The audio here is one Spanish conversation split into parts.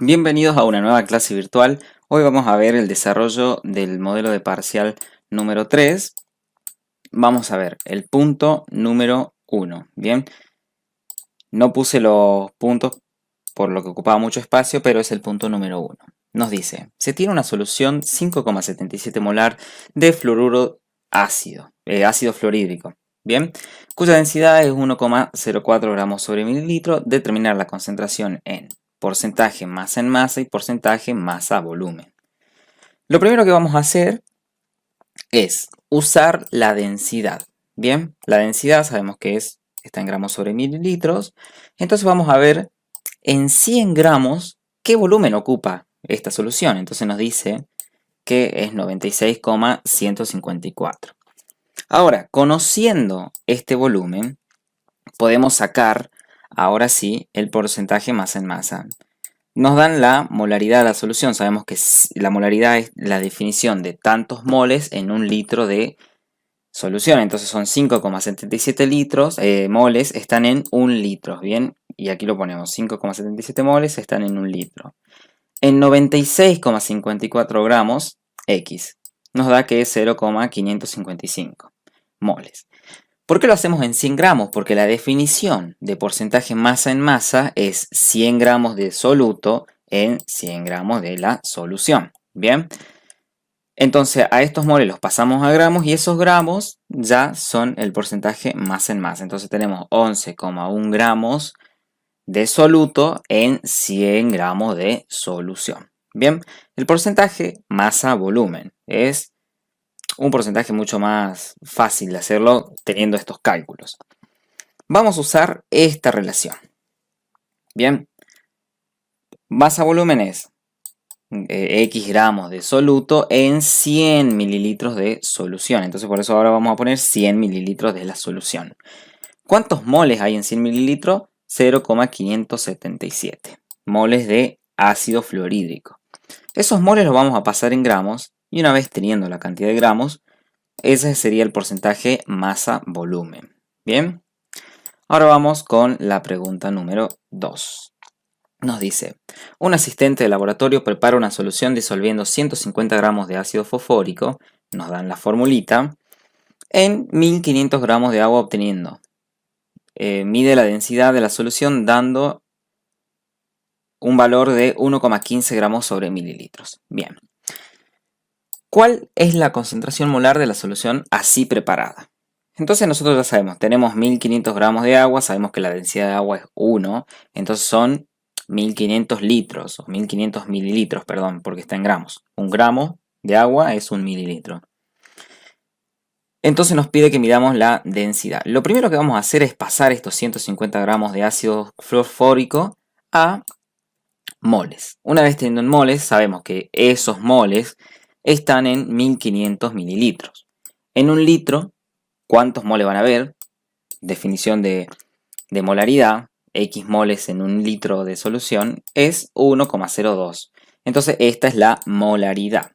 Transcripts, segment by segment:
Bienvenidos a una nueva clase virtual. Hoy vamos a ver el desarrollo del modelo de parcial número 3. Vamos a ver el punto número 1. Bien, no puse los puntos por lo que ocupaba mucho espacio, pero es el punto número 1. Nos dice, se tiene una solución 5,77 molar de fluoruro ácido fluorhídrico, bien, cuya densidad es 1,04 gramos sobre mililitro. Determinar la concentración en porcentaje masa en masa y porcentaje masa volumen. Lo primero que vamos a hacer es usar la densidad. Bien, la densidad sabemos que está en gramos sobre mililitros. Entonces vamos a ver en 100 gramos qué volumen ocupa esta solución. Entonces nos dice que es 96,154. Ahora, conociendo este volumen, podemos sacar ahora sí el porcentaje masa en masa. Nos dan la molaridad de la solución. Sabemos que la molaridad es la definición de tantos moles en un litro de solución. Entonces son 5,77 moles están en un litro. Bien, y aquí lo ponemos. 5,77 moles están en un litro. En 96,54 gramos, X, nos da que es 0,555 moles. ¿Por qué lo hacemos en 100 gramos? Porque la definición de porcentaje masa en masa es 100 gramos de soluto en 100 gramos de la solución. Bien, entonces a estos moles los pasamos a gramos y esos gramos ya son el porcentaje masa en masa. Entonces tenemos 11,1 gramos de soluto en 100 gramos de solución. Bien, el porcentaje masa-volumen es un porcentaje mucho más fácil de hacerlo teniendo estos cálculos. Vamos a usar esta relación. Bien, masa-volumen es X gramos de soluto en 100 mililitros de solución. Entonces por eso ahora vamos a poner 100 mililitros de la solución. ¿Cuántos moles hay en 100 mililitros? 0,577 moles de ácido fluorhídrico. Esos moles los vamos a pasar en gramos y una vez teniendo la cantidad de gramos, ese sería el porcentaje masa-volumen. Bien, ahora vamos con la pregunta número 2. Nos dice, un asistente de laboratorio prepara una solución disolviendo 150 gramos de ácido fosfórico, nos dan la formulita, en 1500 gramos de agua obteniendo. Mide la densidad de la solución dando un valor de 1,15 gramos sobre mililitros. Bien. ¿Cuál es la concentración molar de la solución así preparada? Entonces nosotros ya sabemos, tenemos 1500 gramos de agua, sabemos que la densidad de agua es 1, entonces son 1500 litros, o 1500 mililitros, perdón, porque está en gramos. Un gramo de agua es un mililitro. Entonces nos pide que midamos la densidad. Lo primero que vamos a hacer es pasar estos 150 gramos de ácido fosfórico a moles. Una vez teniendo en moles, sabemos que esos moles están en 1500 mililitros. En un litro, ¿cuántos moles van a haber? Definición de molaridad, X moles en un litro de solución es 1,02. Entonces esta es la molaridad.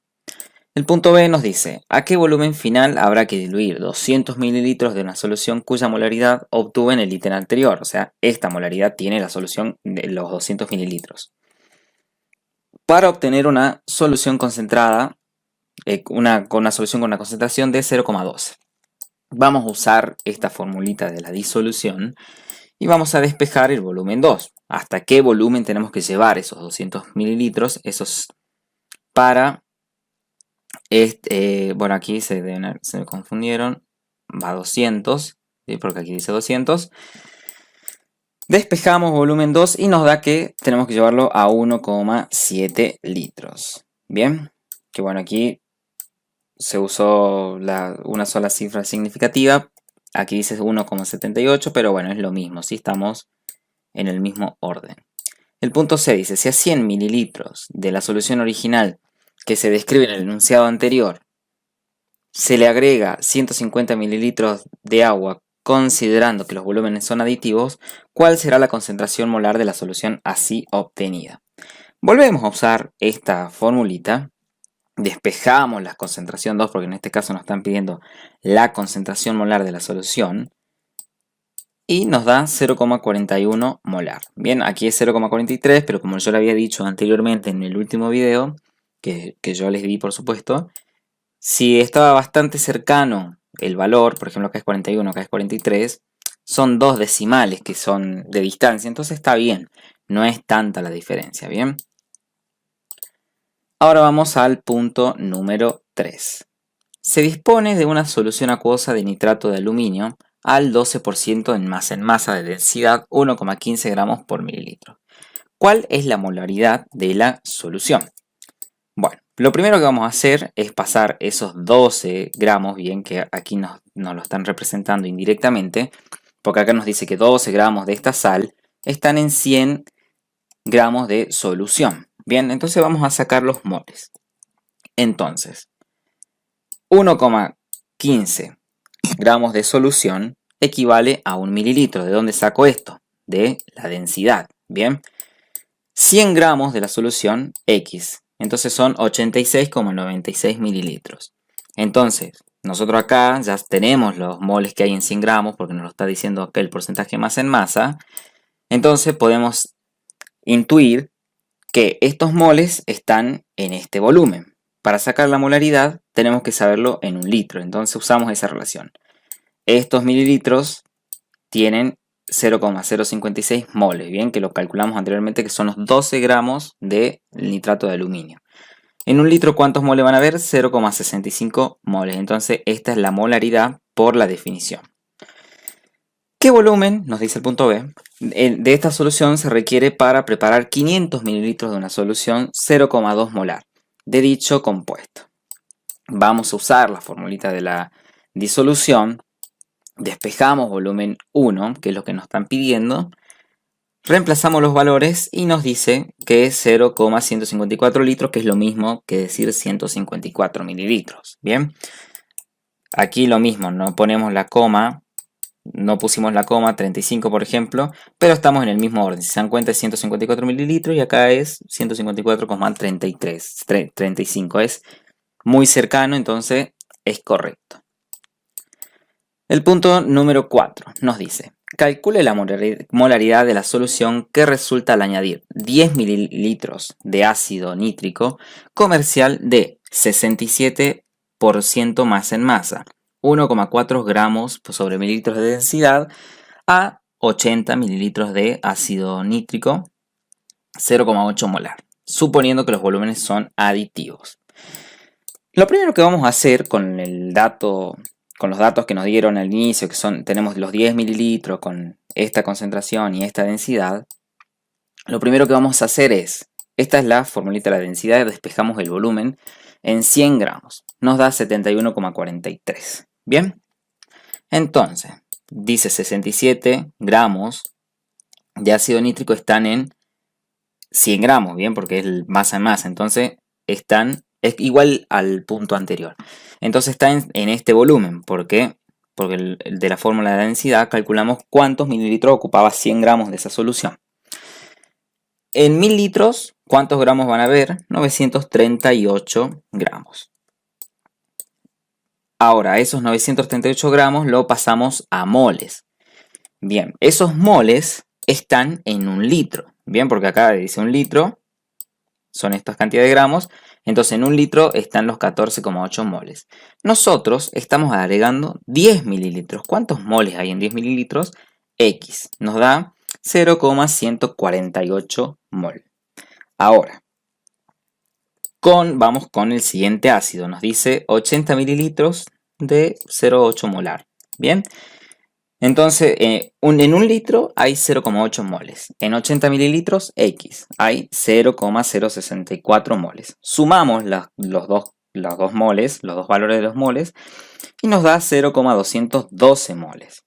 El punto B nos dice, ¿a qué volumen final habrá que diluir 200 mililitros de una solución cuya molaridad obtuve en el ítem anterior? O sea, esta molaridad tiene la solución de los 200 mililitros. Para obtener una solución concentrada, con una solución con una concentración de 0,12. Vamos a usar esta formulita de la disolución y vamos a despejar el volumen 2. ¿Hasta qué volumen tenemos que llevar esos 200 mililitros? Esos para... bueno, aquí se me confundieron. Va a 200, ¿sí? Porque aquí dice 200. Despejamos volumen 2 y nos da que tenemos que llevarlo a 1,7 litros. Bien, que bueno, aquí se usó una sola cifra significativa. Aquí dice 1,78, pero bueno, es lo mismo, si estamos en el mismo orden. El punto C dice, si a 100 mililitros de la solución original que se describe en el enunciado anterior se le agrega 150 mililitros de agua considerando que los volúmenes son aditivos, ¿cuál será la concentración molar de la solución así obtenida? Volvemos a usar esta formulita. Despejamos la concentración 2 porque en este caso nos están pidiendo la concentración molar de la solución. y nos da 0,41 molar. Bien, aquí es 0,43, pero como yo le había dicho anteriormente en el último video, que yo les di por supuesto, si estaba bastante cercano el valor, por ejemplo acá es 41, acá es 43, son dos decimales que son de distancia, entonces está bien, no es tanta la diferencia, ¿bien? Ahora vamos al punto número 3. Se dispone de una solución acuosa de nitrato de aluminio al 12% en masa de densidad 1,15 gramos por mililitro. ¿Cuál es la molaridad de la solución? Bueno, lo primero que vamos a hacer es pasar esos 12 gramos, bien que aquí nos lo están representando indirectamente, porque acá nos dice que 12 gramos de esta sal están en 100 gramos de solución. Bien, entonces vamos a sacar los moles. Entonces, 1,15 gramos de solución equivale a 1 mililitro. ¿De dónde saco esto? De la densidad. Bien, 100 gramos de la solución X. Entonces son 86,96 mililitros. Entonces, nosotros acá ya tenemos los moles que hay en 100 gramos porque nos lo está diciendo acá el porcentaje masa en masa. Entonces podemos intuir que estos moles están en este volumen. Para sacar la molaridad tenemos que saberlo en un litro. Entonces usamos esa relación. Estos mililitros tienen 0,056 moles, bien, que lo calculamos anteriormente que son los 12 gramos de nitrato de aluminio. En un litro, ¿cuántos moles van a haber? 0,65 moles. Entonces, esta es la molaridad por la definición. ¿Qué volumen, nos dice el punto B, de esta solución se requiere para preparar 500 mililitros de una solución 0,2 molar de dicho compuesto? Vamos a usar la formulita de la disolución. Despejamos volumen 1, que es lo que nos están pidiendo. Reemplazamos los valores y nos dice que es 0,154 litros, que es lo mismo que decir 154 mililitros. Bien, aquí lo mismo, no ponemos la coma, no pusimos la coma, 35 por ejemplo, pero estamos en el mismo orden. Si se dan cuenta es 154 mililitros y acá es 154,35. Es muy cercano, entonces es correcto. El punto número 4 nos dice: calcule la molaridad de la solución que resulta al añadir 10 mililitros de ácido nítrico comercial de 67% masa en masa, 1,4 gramos sobre mililitros de densidad, a 80 mililitros de ácido nítrico, 0,8 molar, suponiendo que los volúmenes son aditivos. Lo primero que vamos a hacer con los datos que nos dieron al inicio, que tenemos los 10 mililitros con esta concentración y esta densidad, lo primero que vamos a hacer esta es la formulita de la densidad, despejamos el volumen en 100 gramos, nos da 71,43. Bien, entonces dice 67 gramos de ácido nítrico están en 100 gramos, bien, porque es masa en masa, entonces es igual al punto anterior. Entonces está en este volumen. ¿Por qué? Porque de la fórmula de densidad calculamos cuántos mililitros ocupaba 100 gramos de esa solución. En 1000 litros, ¿cuántos gramos van a haber? 938 gramos. Ahora, esos 938 gramos lo pasamos a moles. Bien, esos moles están en un litro. Bien, porque acá dice un litro, son estas cantidades de gramos. Entonces en un litro están los 14,8 moles. Nosotros estamos agregando 10 mililitros. ¿Cuántos moles hay en 10 mililitros? X. Nos da 0,148 mol. Ahora, vamos con el siguiente ácido. Nos dice 80 mililitros de 0,8 molar. Bien. Entonces, en un litro hay 0,8 moles. En 80 mililitros, X, hay 0,064 moles. Sumamos los dos moles, los dos valores de los moles, y nos da 0,212 moles.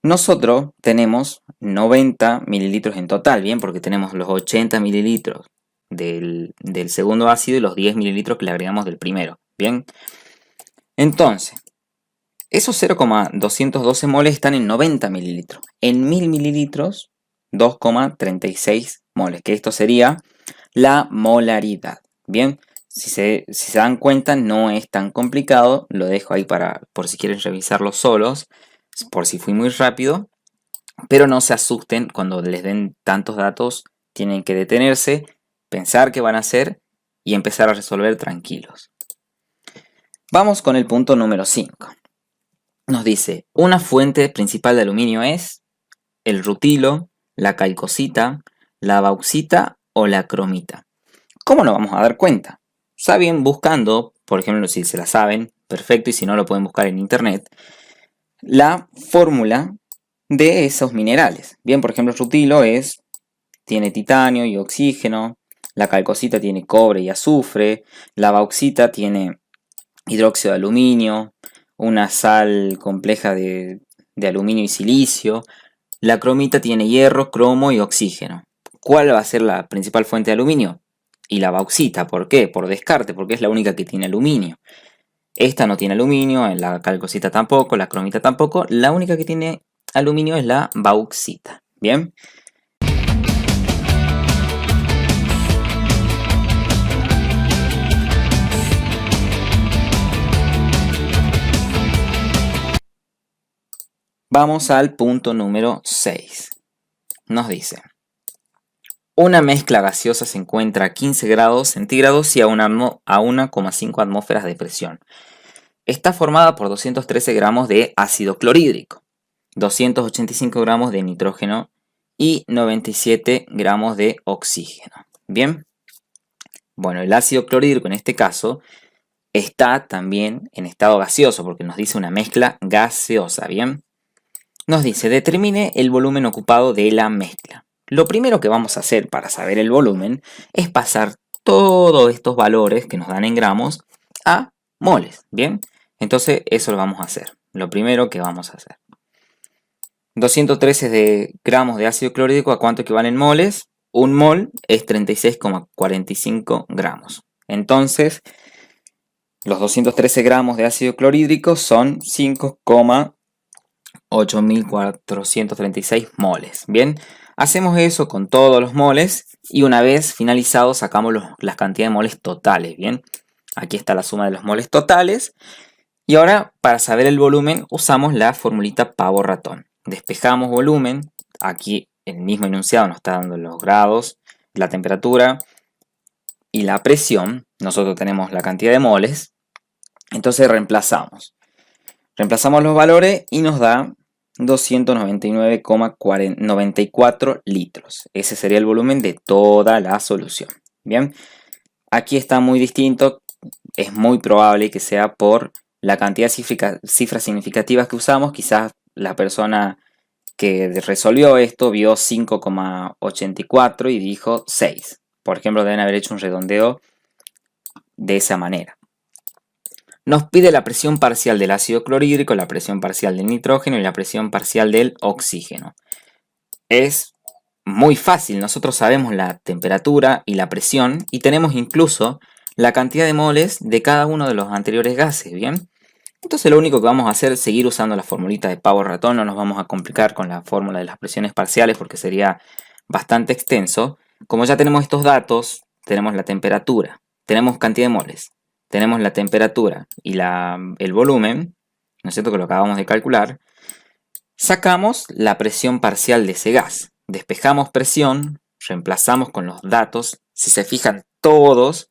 Nosotros tenemos 90 mililitros en total, ¿bien? Porque tenemos los 80 mililitros del segundo ácido y los 10 mililitros que le agregamos del primero, ¿bien? Entonces, esos 0,212 moles están en 90 mililitros. En 1000 mililitros, 2,36 moles, que esto sería la molaridad. Bien, si se dan cuenta, no es tan complicado. Lo dejo ahí por si quieren revisarlo solos, por si fui muy rápido. Pero no se asusten cuando les den tantos datos, tienen que detenerse, pensar qué van a hacer y empezar a resolver tranquilos. Vamos con el punto número 5. Nos dice, una fuente principal de aluminio es el rutilo, la calcosita, la bauxita o la cromita. ¿Cómo nos vamos a dar cuenta? Saben buscando, por ejemplo, si se la saben, perfecto, y si no lo pueden buscar en internet, la fórmula de esos minerales. Bien, por ejemplo, el rutilo tiene titanio y oxígeno, la calcosita tiene cobre y azufre, la bauxita tiene hidróxido de aluminio, una sal compleja de aluminio y silicio, la cromita tiene hierro, cromo y oxígeno. ¿Cuál va a ser la principal fuente de aluminio? Y la bauxita, ¿por qué? Por descarte, porque es la única que tiene aluminio. Esta no tiene aluminio, la calcosita tampoco, la cromita tampoco. La única que tiene aluminio es la bauxita. ¿Bien? Vamos al punto número 6. Nos dice, una mezcla gaseosa se encuentra a 15 grados centígrados y a 1,5 atmósferas de presión. Está formada por 213 gramos de ácido clorhídrico, 285 gramos de nitrógeno y 97 gramos de oxígeno. ¿Bien? Bueno, el ácido clorhídrico en este caso está también en estado gaseoso porque nos dice una mezcla gaseosa. ¿Bien? Nos dice, determine el volumen ocupado de la mezcla. Lo primero que vamos a hacer para saber el volumen es pasar todos estos valores que nos dan en gramos a moles. ¿Bien? Entonces eso lo vamos a hacer. Lo primero que vamos a hacer. 213 gramos de ácido clorhídrico, ¿a cuánto equivalen moles? Un mol es 36,45 gramos. Entonces, los 213 gramos de ácido clorhídrico son 5,8436 moles. Bien, hacemos eso con todos los moles y una vez finalizado sacamos las cantidades de moles totales. Bien, aquí está la suma de los moles totales. Y ahora, para saber el volumen, usamos la formulita pavo-ratón. Despejamos volumen. Aquí el mismo enunciado nos está dando los grados, la temperatura y la presión. Nosotros tenemos la cantidad de moles. Entonces reemplazamos. Reemplazamos los valores y nos da 299,94 litros. Ese sería el volumen de toda la solución. Bien, aquí está muy distinto. Es muy probable que sea por la cantidad de cifras significativas que usamos. Quizás la persona que resolvió esto vio 5,84 y dijo 6. Por ejemplo, deben haber hecho un redondeo de esa manera. Nos pide la presión parcial del ácido clorhídrico, la presión parcial del nitrógeno y la presión parcial del oxígeno. Es muy fácil, nosotros sabemos la temperatura y la presión y tenemos incluso la cantidad de moles de cada uno de los anteriores gases, ¿bien? Entonces lo único que vamos a hacer es seguir usando la formulita de pavo-ratón, no nos vamos a complicar con la fórmula de las presiones parciales porque sería bastante extenso. Como ya tenemos estos datos, tenemos la temperatura, tenemos cantidad de moles, tenemos la temperatura y el volumen, ¿no es cierto?, que lo acabamos de calcular, sacamos la presión parcial de ese gas. Despejamos presión, reemplazamos con los datos. Si se fijan, todos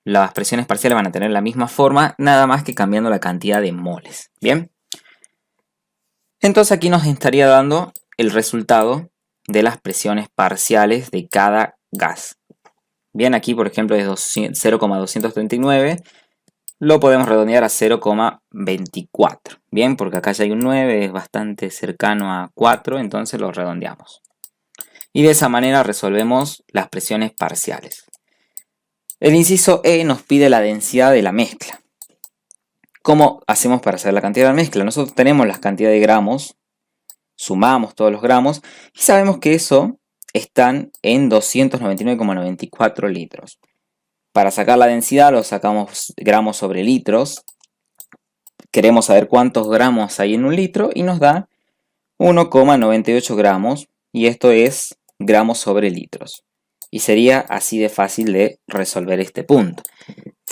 las presiones parciales van a tener la misma forma, nada más que cambiando la cantidad de moles. Bien. Entonces aquí nos estaría dando el resultado de las presiones parciales de cada gas. Bien, aquí por ejemplo es 0,239. Lo podemos redondear a 0,24. Bien, porque acá ya hay un 9, es bastante cercano a 4, entonces lo redondeamos. Y de esa manera resolvemos las presiones parciales. El inciso E nos pide la densidad de la mezcla. ¿Cómo hacemos para saber la cantidad de la mezcla? Nosotros tenemos las cantidades de gramos, sumamos todos los gramos y sabemos que eso están en 299,94 litros. Para sacar la densidad lo sacamos gramos sobre litros. Queremos saber cuántos gramos hay en un litro y nos da 1,98 gramos y esto es gramos sobre litros. Y sería así de fácil de resolver este punto.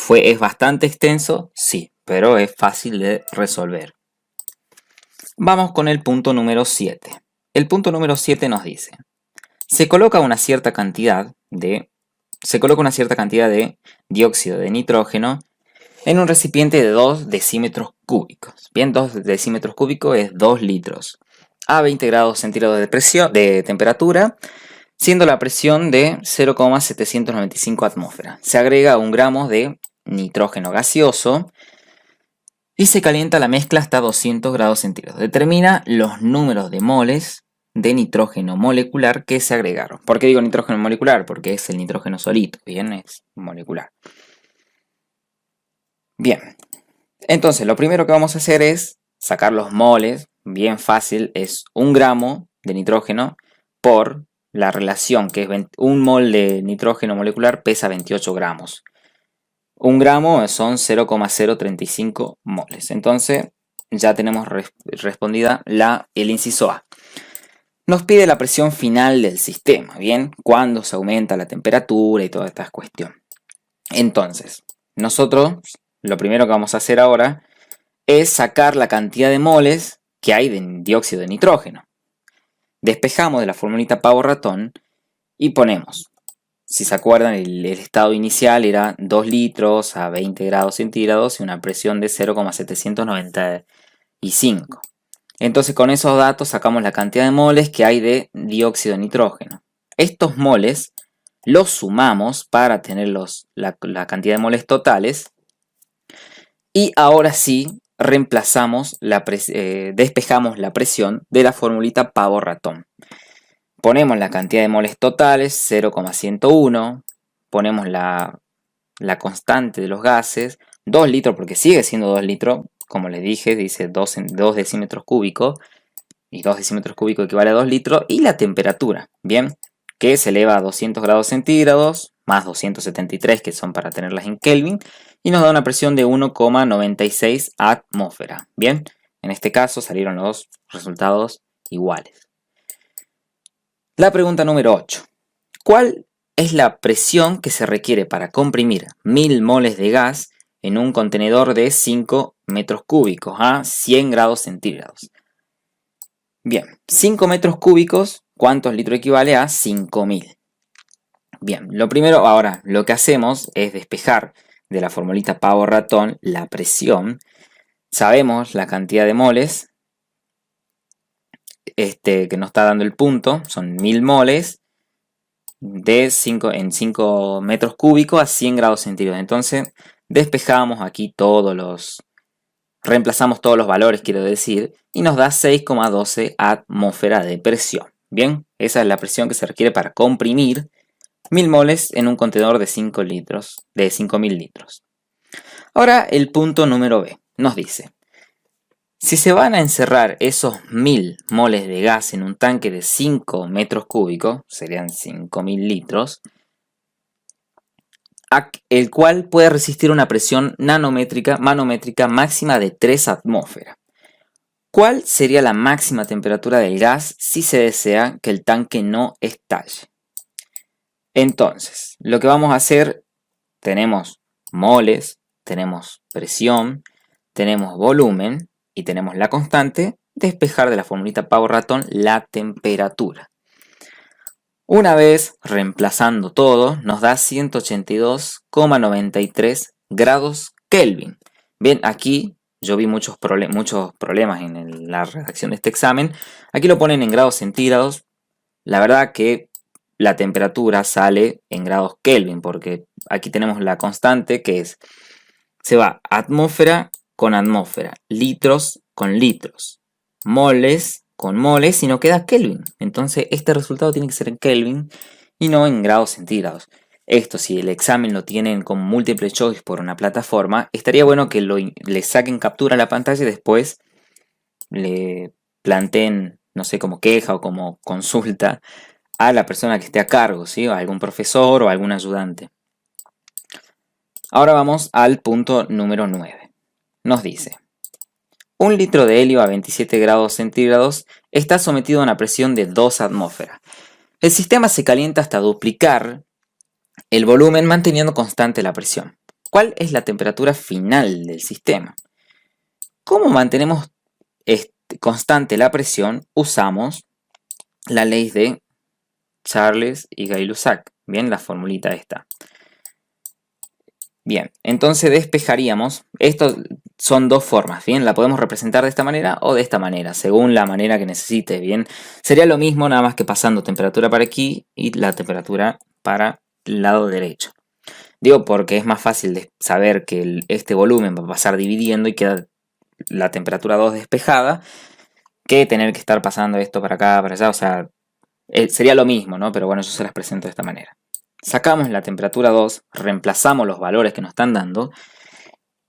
¿Es bastante extenso? Sí, pero es fácil de resolver. Vamos con el punto número 7. el punto número 7 nos dice, se coloca una cierta cantidad de dióxido de nitrógeno en un recipiente de 2 decímetros cúbicos. Bien, 2 decímetros cúbicos es 2 litros. A 20 grados centígrados de temperatura, siendo la presión de 0,795 atmósferas. Se agrega 1 gramo de nitrógeno gaseoso y se calienta la mezcla hasta 200 grados centígrados. Determina los números de moles de nitrógeno molecular que se agregaron. ¿Por qué digo nitrógeno molecular? Porque es el nitrógeno solito, bien, es molecular. Bien, entonces lo primero que vamos a hacer es sacar los moles. Bien fácil, es 1 gramo de nitrógeno por la relación que es 1 mol de nitrógeno molecular pesa 28 gramos. 1 gramo son 0,035 moles. Entonces ya tenemos respondida el inciso A. Nos pide la presión final del sistema, ¿bien? Cuando se aumenta la temperatura y toda esta cuestión. Entonces, nosotros lo primero que vamos a hacer ahora es sacar la cantidad de moles que hay de dióxido de nitrógeno. Despejamos de la formulita pavo-ratón y ponemos, si se acuerdan, el estado inicial era 2 litros a 20 grados centígrados y una presión de 0,795. Entonces con esos datos sacamos la cantidad de moles que hay de dióxido de nitrógeno. Estos moles los sumamos para tener la cantidad de moles totales y ahora sí reemplazamos despejamos la presión de la formulita pavo-ratón. Ponemos la cantidad de moles totales, 0,101, ponemos la constante de los gases, 2 litros porque sigue siendo 2 litros, como les dije, dice 2 decímetros cúbicos, y 2 decímetros cúbicos equivale a 2 litros, y la temperatura, bien, que se eleva a 200 grados centígrados, más 273 que son para tenerlas en Kelvin, y nos da una presión de 1,96 atmósfera, bien, en este caso salieron los resultados iguales. La pregunta número 8. ¿Cuál es la presión que se requiere para comprimir 1000 moles de gas en un contenedor de 5 metros cúbicos a 100 grados centígrados? Bien, 5 metros cúbicos, ¿cuántos litros equivale a 5000? Bien, lo primero, ahora, lo que hacemos es despejar de la formulita pavo-ratón la presión. Sabemos la cantidad de moles que nos está dando el punto, son 1000 moles en 5 metros cúbicos a 100 grados centígrados. Entonces despejamos aquí reemplazamos todos los valores, quiero decir, y nos da 6,12 atmósfera de presión. Bien, esa es la presión que se requiere para comprimir 1000 moles en un contenedor de 5 litros, de 5000 litros. Ahora el punto número B nos dice, si se van a encerrar esos 1000 moles de gas en un tanque de 5 metros cúbicos, serían 5000 litros, el cual puede resistir una presión manométrica máxima de 3 atmósferas. ¿Cuál sería la máxima temperatura del gas si se desea que el tanque no estalle? Entonces, lo que vamos a hacer, tenemos moles, tenemos presión, tenemos volumen y tenemos la constante, despejar de la formulita pavo-ratón la temperatura. Una vez reemplazando todo, nos da 182,93 grados Kelvin. Bien, aquí yo vi muchos problemas en la redacción de este examen. Aquí lo ponen en grados centígrados. La verdad que la temperatura sale en grados Kelvin, porque aquí tenemos la constante que se va atmósfera con atmósfera, litros con litros, moles con moles y no queda Kelvin. Entonces este resultado tiene que ser en Kelvin y no en grados centígrados. Esto, si el examen lo tienen con múltiple choice por una plataforma, estaría bueno que le saquen captura a la pantalla y después le planteen, no sé, como queja o como consulta a la persona que esté a cargo, ¿sí? A algún profesor o algún ayudante. Ahora vamos al punto número 9. Nos dice, 1 litro de helio a 27 grados centígrados está sometido a una presión de 2 atmósferas. El sistema se calienta hasta duplicar el volumen manteniendo constante la presión. ¿Cuál es la temperatura final del sistema? ¿Cómo mantenemos constante la presión? Usamos la ley de Charles y Gay-Lussac. Bien, la formulita esta. Bien, entonces despejaríamos. Esto son dos formas, bien, la podemos representar de esta manera o de esta manera, según la manera que necesite, bien. Sería lo mismo, nada más que pasando temperatura para aquí y la temperatura para el lado derecho. Digo porque es más fácil de saber que este volumen va a pasar dividiendo y queda la temperatura 2 despejada, que tener que estar pasando esto para acá, para allá, o sea, sería lo mismo, ¿no? Pero bueno, yo se las presento de esta manera. Sacamos la temperatura 2, reemplazamos los valores que nos están dando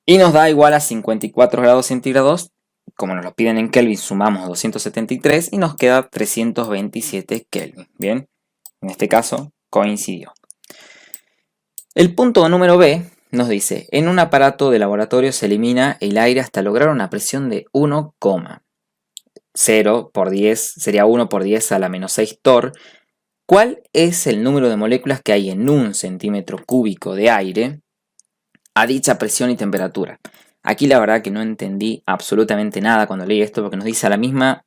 y nos da igual a 54 grados centígrados. Como nos lo piden en Kelvin, sumamos 273 y nos queda 327 Kelvin. Bien, en este caso coincidió. El punto número B nos dice, en un aparato de laboratorio se elimina el aire hasta lograr una presión de 1,0 por 10, sería 1 por 10 a la menos 6 torr. ¿Cuál es el número de moléculas que hay en un centímetro cúbico de aire a dicha presión y temperatura? Aquí la verdad que no entendí absolutamente nada cuando leí esto porque nos dice a la misma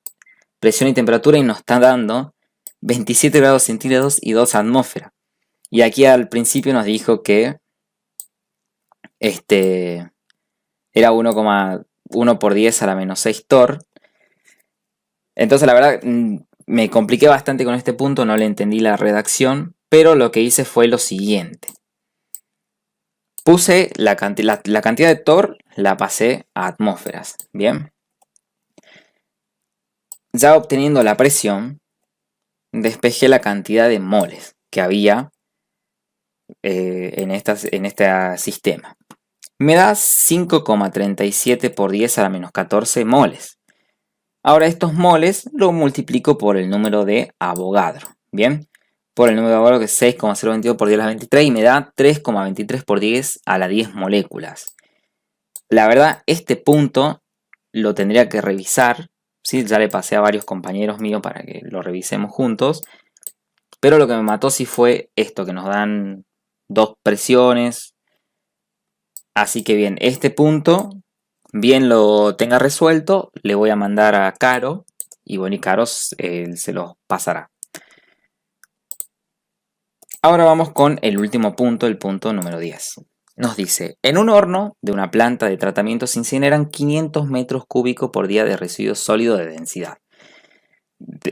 presión y temperatura y nos está dando 27 grados centígrados y 2 atmósferas. Y aquí al principio nos dijo que era 1,1 por 10 a la menos 6 torr. Entonces la verdad me compliqué bastante con este punto, no le entendí la redacción, pero lo que hice fue lo siguiente. Puse la cantidad de torr, la pasé a atmósferas, ¿bien? Ya obteniendo la presión, despejé la cantidad de moles que había en este sistema. Me da 5,37 por 10 a la menos 14 moles. Ahora estos moles lo multiplico por el número de Avogadro, ¿bien? Por el número de Avogadro que es 6,022 por 10 a la 23 y me da 3,23 por 10 a la 10 moléculas. La verdad, este punto lo tendría que revisar, ¿sí? Ya le pasé a varios compañeros míos para que lo revisemos juntos, pero lo que me mató sí fue esto, que nos dan dos presiones. Así que bien, este punto, bien lo tenga resuelto, le voy a mandar a Caro y bueno, y Caro se los pasará. Ahora vamos con el último punto, el punto número 10. Nos dice, en un horno de una planta de tratamiento se incineran 500 metros cúbicos por día de residuo sólido de densidad,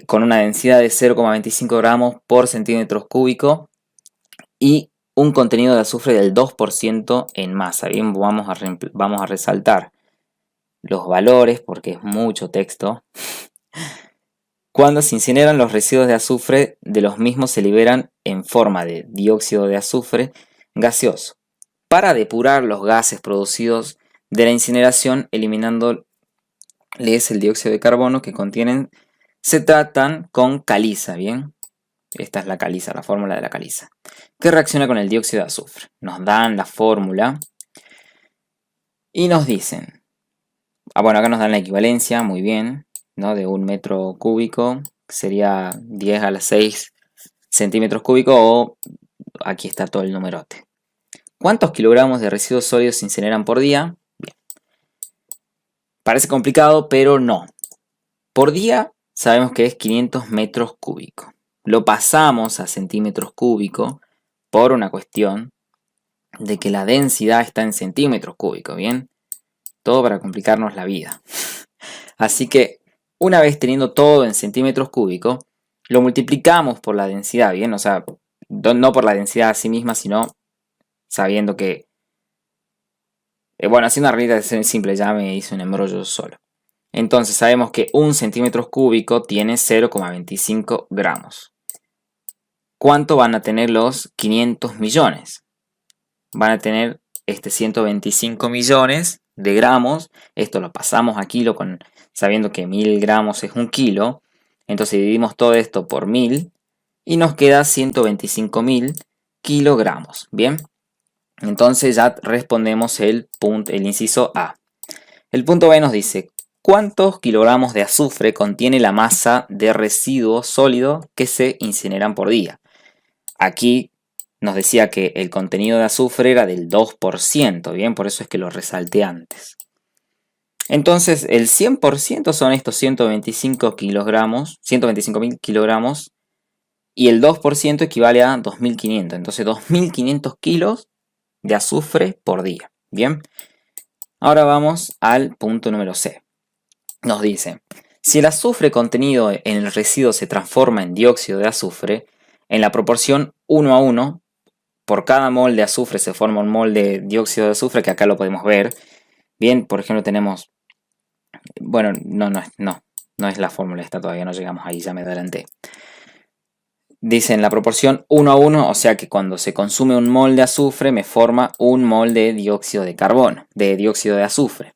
con una densidad de 0,25 gramos por centímetro cúbico y un contenido de azufre del 2% en masa. Bien, vamos a resaltar los valores porque es mucho texto. Cuando se incineran los residuos de azufre, de los mismos se liberan en forma de dióxido de azufre gaseoso, para depurar los gases producidos de la incineración, eliminándoles el dióxido de carbono que contienen. Se tratan con caliza, ¿bien? Esta es la caliza, la fórmula de la caliza, que reacciona con el dióxido de azufre. Nos dan la fórmula y nos dicen, bueno, acá nos dan la equivalencia, muy bien, ¿no? De un metro cúbico, sería 10 a la 6 centímetros cúbicos, o aquí está todo el numerote. ¿Cuántos kilogramos de residuos sólidos se incineran por día? Bien. Parece complicado, pero no. Por día sabemos que es 500 metros cúbicos. Lo pasamos a centímetros cúbicos por una cuestión de que la densidad está en centímetros cúbicos, ¿bien? Todo para complicarnos la vida. Así que una vez teniendo todo en centímetros cúbicos, lo multiplicamos por la densidad, ¿bien? O sea, no por la densidad a sí misma, sino sabiendo que... bueno, haciendo una regla simple ya me hice un embrollo solo. Entonces sabemos que un centímetro cúbico tiene 0,25 gramos. ¿Cuánto van a tener los 500 millones? Van a tener 125 millones de gramos. Esto lo pasamos a kilo sabiendo que 1000 gramos es un kilo. Entonces dividimos todo esto por 1000 y nos queda 125.000 kilogramos. Bien, entonces ya respondemos el inciso A. El punto B nos dice, ¿cuántos kilogramos de azufre contiene la masa de residuo sólido que se incineran por día? Aquí nos decía que el contenido de azufre era del 2%, bien, por eso es que lo resalté antes. Entonces el 100% son estos 125 kilogramos, 125.000 kilogramos, y el 2% equivale a 2.500. Entonces 2.500 kilos de azufre por día. Bien, ahora vamos al punto número C. Nos dice, si el azufre contenido en el residuo se transforma en dióxido de azufre, en la proporción 1:1, por cada mol de azufre se forma un mol de dióxido de azufre, que acá lo podemos ver. Bien, por ejemplo tenemos, bueno, no es la fórmula esta, todavía no llegamos ahí, ya me adelanté. Dice en la proporción 1:1, o sea que cuando se consume un mol de azufre me forma un mol de dióxido de carbono, de dióxido de azufre.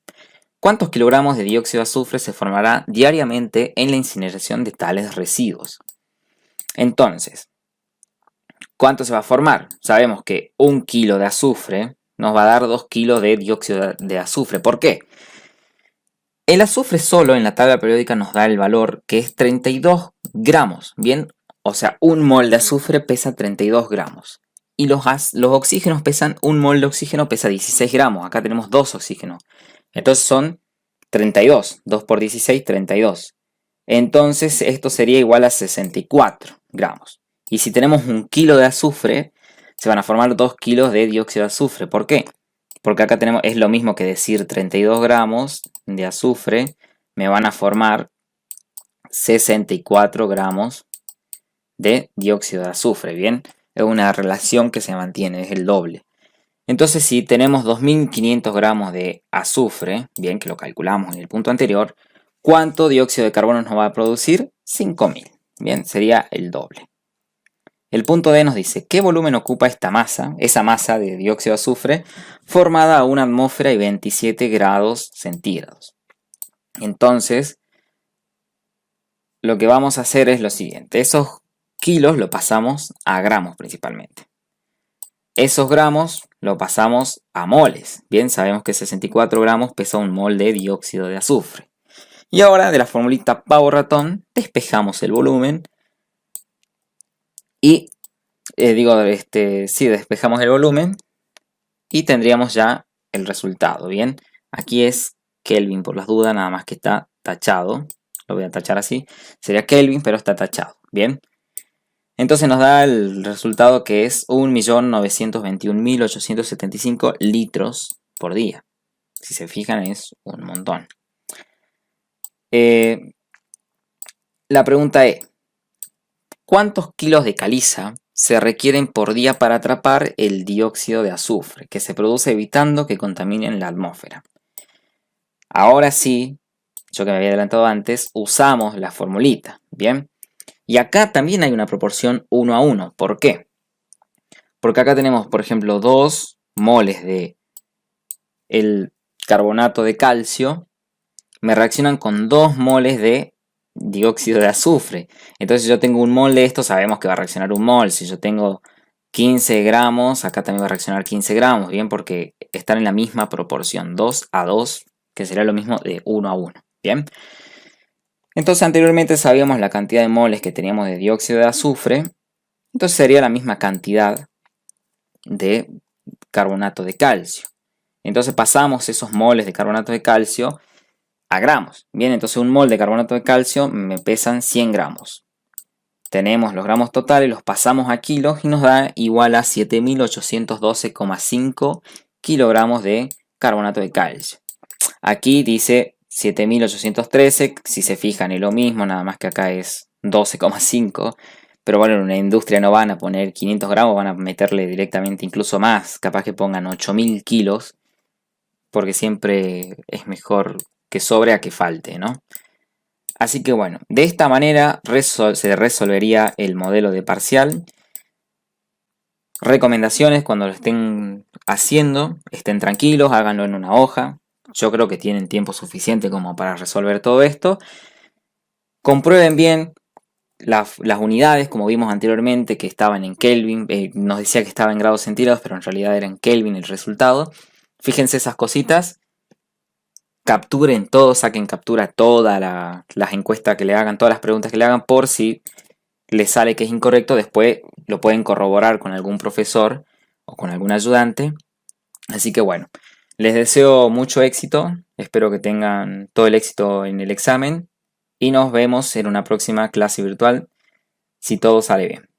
¿Cuántos kilogramos de dióxido de azufre se formará diariamente en la incineración de tales residuos? Entonces, ¿cuánto se va a formar? Sabemos que 1 kilo de azufre nos va a dar 2 kilos de dióxido de azufre. ¿Por qué? El azufre solo en la tabla periódica nos da el valor que es 32 gramos. Bien, o sea, un mol de azufre pesa 32 gramos. Y los oxígenos pesan, un mol de oxígeno pesa 16 gramos. Acá tenemos 2 oxígenos. Entonces son 32. 2 por 16, 32. Entonces esto sería igual a 64 gramos. Y si tenemos 1 kilo de azufre, se van a formar 2 kilos de dióxido de azufre. ¿Por qué? Porque acá tenemos, es lo mismo que decir 32 gramos de azufre, me van a formar 64 gramos de dióxido de azufre. Bien, es una relación que se mantiene, es el doble. Entonces, si tenemos 2.500 gramos de azufre, bien, que lo calculamos en el punto anterior, ¿cuánto dióxido de carbono nos va a producir? 5.000. Bien, sería el doble. El punto D nos dice, ¿qué volumen ocupa esta masa, esa masa de dióxido de azufre, formada a una atmósfera y 27 grados centígrados? Entonces, lo que vamos a hacer es lo siguiente. Esos kilos lo pasamos a gramos principalmente. Esos gramos lo pasamos a moles. Bien, sabemos que 64 gramos pesa un mol de dióxido de azufre. Y ahora, de la formulita pavo ratón, despejamos el volumen y despejamos el volumen y tendríamos ya el resultado. Bien, aquí es Kelvin por las dudas, nada más que está tachado. Lo voy a tachar así. Sería Kelvin, pero está tachado. Bien, entonces nos da el resultado que es 1.921.875 litros por día. Si se fijan, es un montón. La pregunta es, ¿cuántos kilos de caliza se requieren por día para atrapar el dióxido de azufre que se produce evitando que contaminen la atmósfera? Ahora sí, yo que me había adelantado antes, usamos la formulita, ¿bien? Y acá también hay una proporción 1:1. ¿Por qué? Porque acá tenemos, por ejemplo, 2 moles de el carbonato de calcio, me reaccionan con 2 moles de dióxido de azufre. Entonces si yo tengo un mol de esto, sabemos que va a reaccionar un mol. Si yo tengo 15 gramos, acá también va a reaccionar 15 gramos, bien, porque están en la misma proporción, 2:2, que sería lo mismo de 1:1, bien. Entonces anteriormente sabíamos la cantidad de moles que teníamos de dióxido de azufre, entonces sería la misma cantidad de carbonato de calcio. Entonces pasamos esos moles de carbonato de calcio a gramos. Bien, entonces un mol de carbonato de calcio me pesan 100 gramos. Tenemos los gramos totales, los pasamos a kilos y nos da igual a 7.812,5 kilogramos de carbonato de calcio. Aquí dice 7.813, si se fijan es lo mismo, nada más que acá es 12,5. Pero bueno, en una industria no van a poner 500 gramos, van a meterle directamente incluso más. Capaz que pongan 8.000 kilos, porque siempre es mejor que sobre a que falte, ¿no? Así que bueno, de esta manera se resolvería el modelo de parcial. Recomendaciones cuando lo estén haciendo, estén tranquilos, háganlo en una hoja. Yo creo que tienen tiempo suficiente como para resolver todo esto. Comprueben bien las unidades, como vimos anteriormente, que estaban en Kelvin. Nos decía que estaba en grados centígrados, pero en realidad era en Kelvin el resultado. Fíjense esas cositas. Capturen todo, saquen captura todas las encuestas que le hagan, todas las preguntas que le hagan, por si les sale que es incorrecto, después lo pueden corroborar con algún profesor o con algún ayudante. Así que bueno, les deseo mucho éxito Espero que tengan todo el éxito en el examen y nos vemos en una próxima clase virtual si todo sale bien.